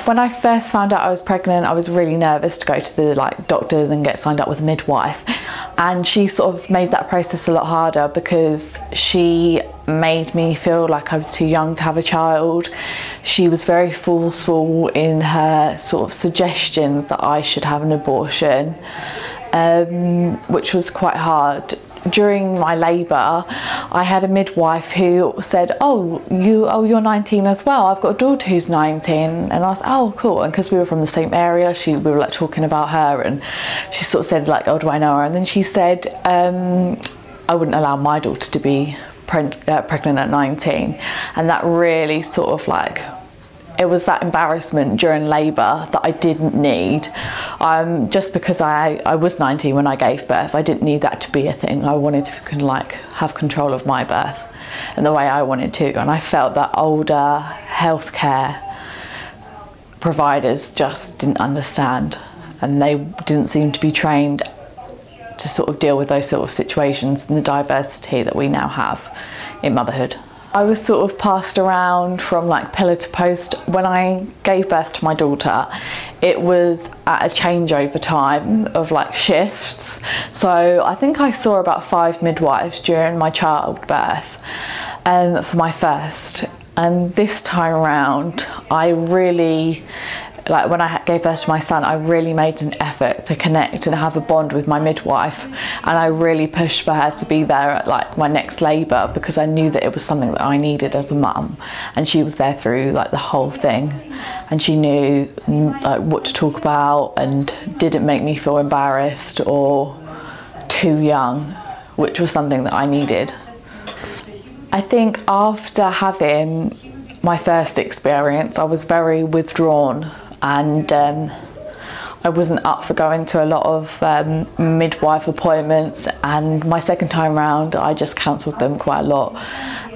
When I first found out I was pregnant, I was really nervous to go to the doctors and get signed up with a midwife, and she sort of made that process a lot harder because she made me feel like I was too young to have a child. She was very forceful in her sort of suggestions that I should have an abortion, which was quite hard. During my labour, I had a midwife who said, oh, you're 19 as well. I've got a daughter who's 19. And I was, oh, cool. And because we were from the same area, we were like talking about her, and she sort of said like, oh, do I know her? And then she said, I wouldn't allow my daughter to be pregnant at 19. And that really sort of like, it was that embarrassment during labour that I didn't need. Just because I was 19 when I gave birth, I didn't need that to be a thing. I wanted to have control of my birth and the way I wanted to. And I felt that older healthcare providers just didn't understand, and they didn't seem to be trained to sort of deal with those sort of situations and the diversity that we now have in motherhood. I was sort of passed around from like pillar to post. When I gave birth to my daughter, it was at a changeover time of like shifts. So I think I saw about 5 midwives during my childbirth for my first. And this time around, I really, like when I gave birth to my son, I really made an effort to connect and have a bond with my midwife, and I really pushed for her to be there at like my next labour, because I knew that it was something that I needed as a mum, and she was there through like the whole thing, and she knew like what to talk about and didn't make me feel embarrassed or too young, which was something that I needed. I think after having my first experience, I was very withdrawn, and I wasn't up for going to a lot of midwife appointments, and my second time round I just cancelled them quite a lot,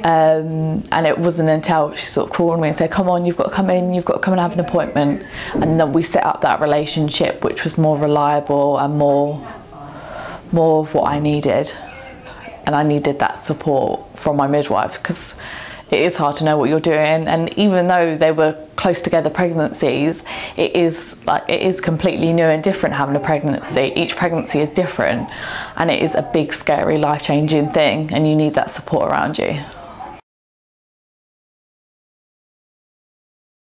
and it wasn't until she sort of called me and said, come on, you've got to come in, you've got to come and have an appointment, and then we set up that relationship, which was more reliable and more of what I needed. And I needed that support from my midwife, because it is hard to know what you're doing, and even though they were close together pregnancies, it is completely new and different having a pregnancy. Each pregnancy is different, and it is a big, scary, life-changing thing, and you need that support around you.